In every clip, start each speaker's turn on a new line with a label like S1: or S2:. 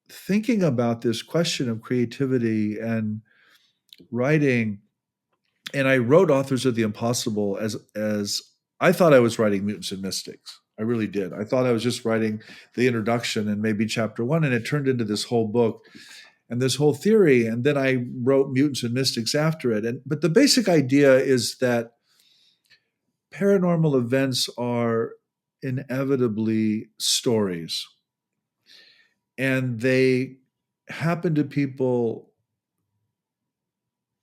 S1: thinking about this question of creativity and writing, and I wrote Authors of the Impossible as I thought I was writing Mutants and Mystics. I really did. I thought I was just writing the introduction and maybe chapter one, and it turned into this whole book and this whole theory. And then I wrote Mutants and Mystics after it. But the basic idea is that paranormal events are inevitably stories, and they happen to people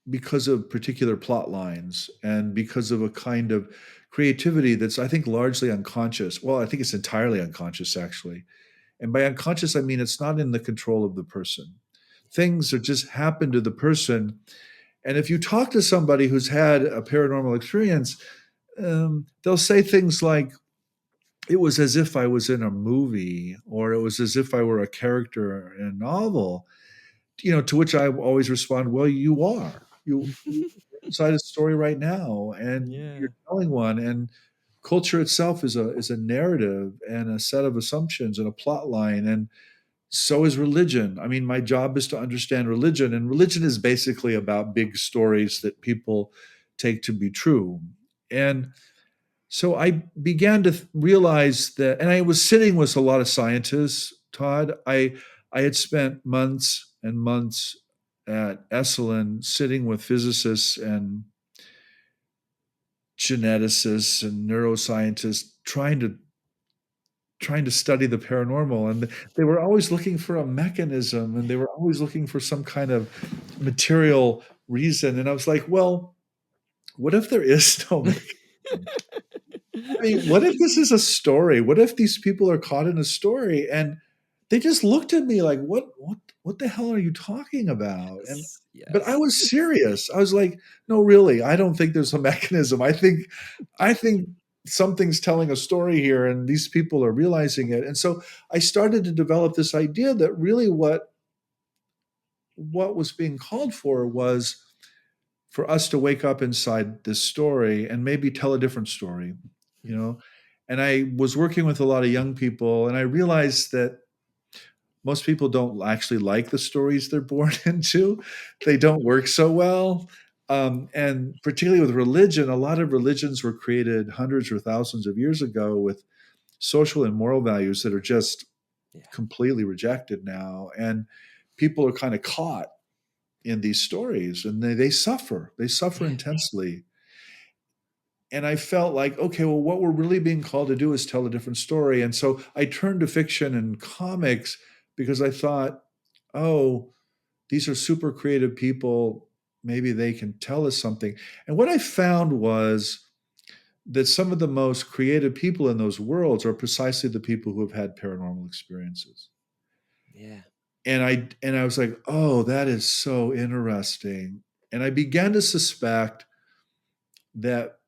S1: because of particular plot lines and because of a kind of creativity that's, I think, largely unconscious. Well, I think it's entirely unconscious, actually. And by unconscious, I mean it's not in the control of the person. Things that just happen to the person. And if you talk to somebody who's had a paranormal experience, they'll say things like, it was as if I was in a movie, or it was as if I were a character in a novel. To which I always respond, well, you are. You're inside a story right now, and
S2: Yeah.
S1: you're telling one. And culture itself is a narrative and a set of assumptions and a plot line, and so is religion. I mean, my job is to understand religion, and religion is basically about big stories that people take to be true. And so I began to realize that, and I was sitting with a lot of scientists, Todd. I had spent months and months at Esalen sitting with physicists and geneticists and neuroscientists trying to study the paranormal, and they were always looking for a mechanism, and they were always looking for some kind of material reason. And I was like, well, what if there is no mechanism? I mean, what if this is a story? What if these people are caught in a story and they just looked at me like, what the hell are you talking about? And
S2: Yes.
S1: but I
S2: Yes.
S1: was serious. I was like, no, really, I don't think there's a mechanism. I think something's telling a story here, and these people are realizing it. And so I started to develop this idea that really what was being called for was for us to wake up inside this story and maybe tell a different story, you know. And I was working with a lot of young people, and I realized that most people don't actually like the stories they're born into. They don't work so well. And particularly with religion, a lot of religions were created hundreds or thousands of years ago with social and moral values that are just
S2: Yeah.
S1: completely rejected now. And people are kind of caught in these stories, and they suffer. They suffer
S2: Yeah.
S1: intensely. And I felt like, okay, well, what we're really being called to do is tell a different story. And so I turned to fiction and comics because I thought, oh, these are super creative people. Maybe they can tell us something. And what I found was that some of the most creative people in those worlds are precisely the people who have had paranormal experiences.
S2: Yeah.
S1: And I was like, oh, that is so interesting. And I began to suspect that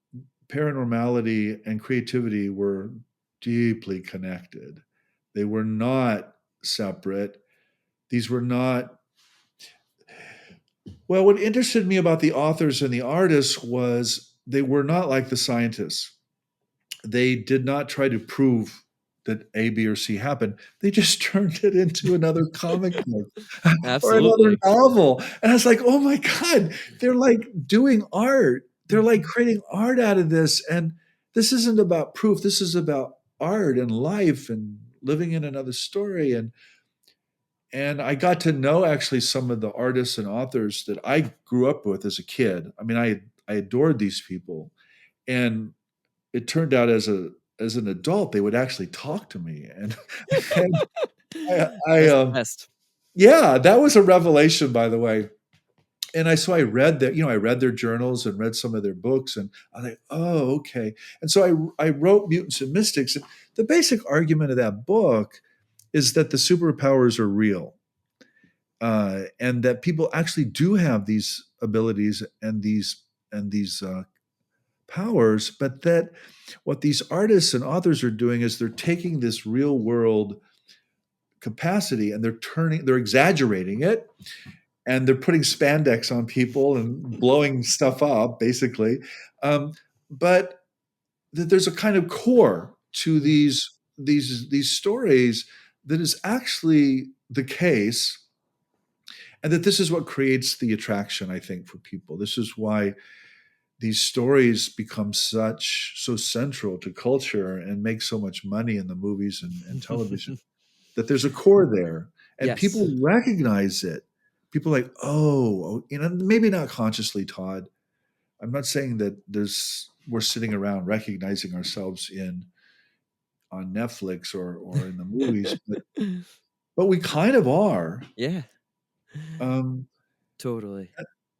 S1: paranormality and creativity were deeply connected. They were not separate. These were not. Well, what interested me about the authors and the artists was they were not like the scientists. They did not try to prove that A, B, or C happened. They just turned it into another comic book or another
S2: Absolutely.
S1: novel. And I was like, oh my God, they're like doing art. They're like
S2: Mhm.
S1: creating art out of this. And this isn't about proof. This is about art and life and living in another story. And I got to know actually some of the artists and authors that I grew up with as a kid. I mean, I adored these people. And it turned out as an adult, they would actually talk to me. And I
S2: That's the best.
S1: yeah, that was a revelation, by the way. And I read that, I read their journals and read some of their books, and I was like, oh, okay. And so I wrote Mutants and Mystics. And the basic argument of that book is that the superpowers are real, and that people actually do have these abilities and these powers, but that what these artists and authors are doing is they're taking this real world capacity and they're exaggerating it, and they're putting spandex on people and blowing stuff up, basically. Um, but that there's a kind of core to these stories that is actually the case, and that this is what creates the attraction, I think, for people. This is why these stories become so central to culture and make so much money in the movies and television, that there's a core there and
S2: Yes.
S1: people recognize it. People are like, oh, maybe not consciously, Todd. I'm not saying that we're sitting around recognizing ourselves in on Netflix or in the movies, but we kind of are.
S2: Yeah,
S1: Um,
S2: totally.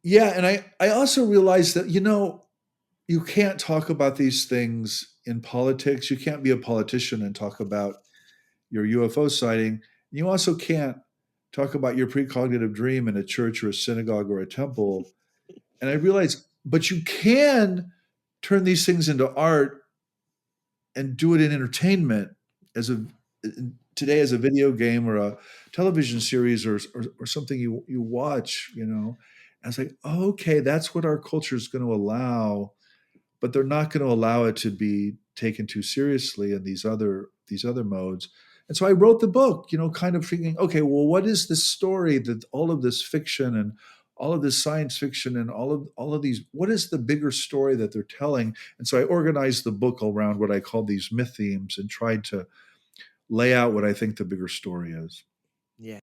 S1: yeah, and I also realized that you can't talk about these things in politics. You can't be a politician and talk about your UFO sighting. You also can't talk about your precognitive dream in a church or a synagogue or a temple. And I realized, but you can turn these things into art and do it in entertainment as a today as a video game or a television series or something you watch. I was like, oh, okay, that's what our culture is going to allow, but they're not going to allow it to be taken too seriously in these other modes. And so I wrote the book, kind of thinking, okay, well, what is this story that all of this fiction and all of this science fiction and all of these, what is the bigger story that they're telling? And so I organized the book around what I called these myth themes and tried to lay out what I think the bigger story is.
S2: Yeah.